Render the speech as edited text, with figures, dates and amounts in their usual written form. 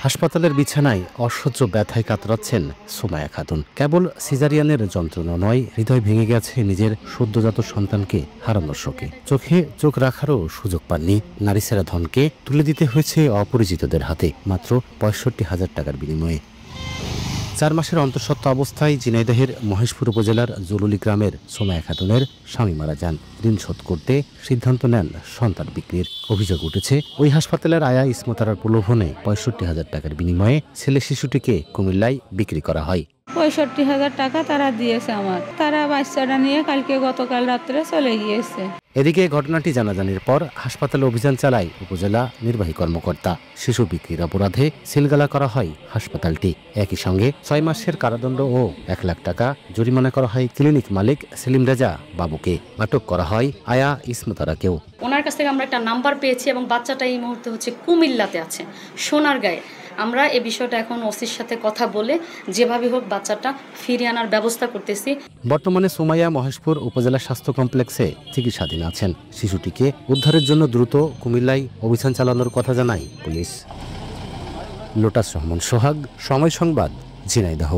হাসপাতালের বিছানায় অসহ্য ব্যথায় কাতরাচ্ছেন সুমাইয়া খাতুন। কেবল সিজারিয়ানের যন্ত্রণা নয়, হৃদয় ভেঙে গেছে নিজের সদ্যজাত সন্তানকে হারানোর শোকে। চোখে চোখ রাখারও সুযোগ পাননি। নারীসেরা ধনকে তুলে দিতে হয়েছে অপরিচিতদের হাতে, মাত্র ৬৫,০০০ টাকার বিনিময়ে। ৪ মাসের অন্তঃসত্ত্বা অবস্থায় ঝিনাইদহের মহেশপুর উপজেলার জলুলি গ্রামের সুমাইয়া খাতুনের স্বামী মারা যান। ঋণ শোধ করতে সিদ্ধান্ত নেন সন্তান বিক্রির। অভিযোগ উঠেছে, ওই হাসপাতালের আয়া ইসমতারার প্রলোভনে ৬৫,০০০ টাকার বিনিময়ে ছেলে শিশুটিকে কুমিল্লায় বিক্রি করা হয়। ৬৫,০০০ টাকা তারা দিয়েছে আমার। তারা বাচ্চাটা নিয়ে গতকাল রাত্রে চলে গিয়েছে। এদিকে ঘটনাটি জানাজানির পর হাসপাতালে অভিযান চালায় উপজেলা নির্বাহী কর্মকর্তা। শিশু বিক্রির অপরাধে সিলগালা করা হয় হাসপাতালটি। একই সঙ্গে ৬ মাসের কারাদণ্ড ও ১ লাখ টাকা জরিমানা করা হয় ক্লিনিক মালিক সেলিম রেজা বাবুকে। আটক করা হয় আয়া ইসমতারাকেও। ওনার কাছ থেকে আমরা একটা নাম্বার পেয়েছি এবং বাচ্চাটা এই মুহূর্তে কুমিল্লাতে আছে, সোনারগাঁয়ে। আমরা এই বিষয়টা এখন ওসির সাথে কথা বলে যেভাবে হোক বাচ্চাটা ফিরিয়ে আনার ব্যবস্থা করতেছি। বর্তমানে সুমাইয়া মহেশপুর উপজেলা স্বাস্থ্য কমপ্লেক্সে চিকিৎসাধীন আছেন। শিশুটিকে উদ্ধারের জন্য দ্রুত কুমিল্লায় অভিযান চালানোর কথা জানায় পুলিশ। লোটাস রহমান সোহাগ, সময় সংবাদ, ঝিনাইদহ।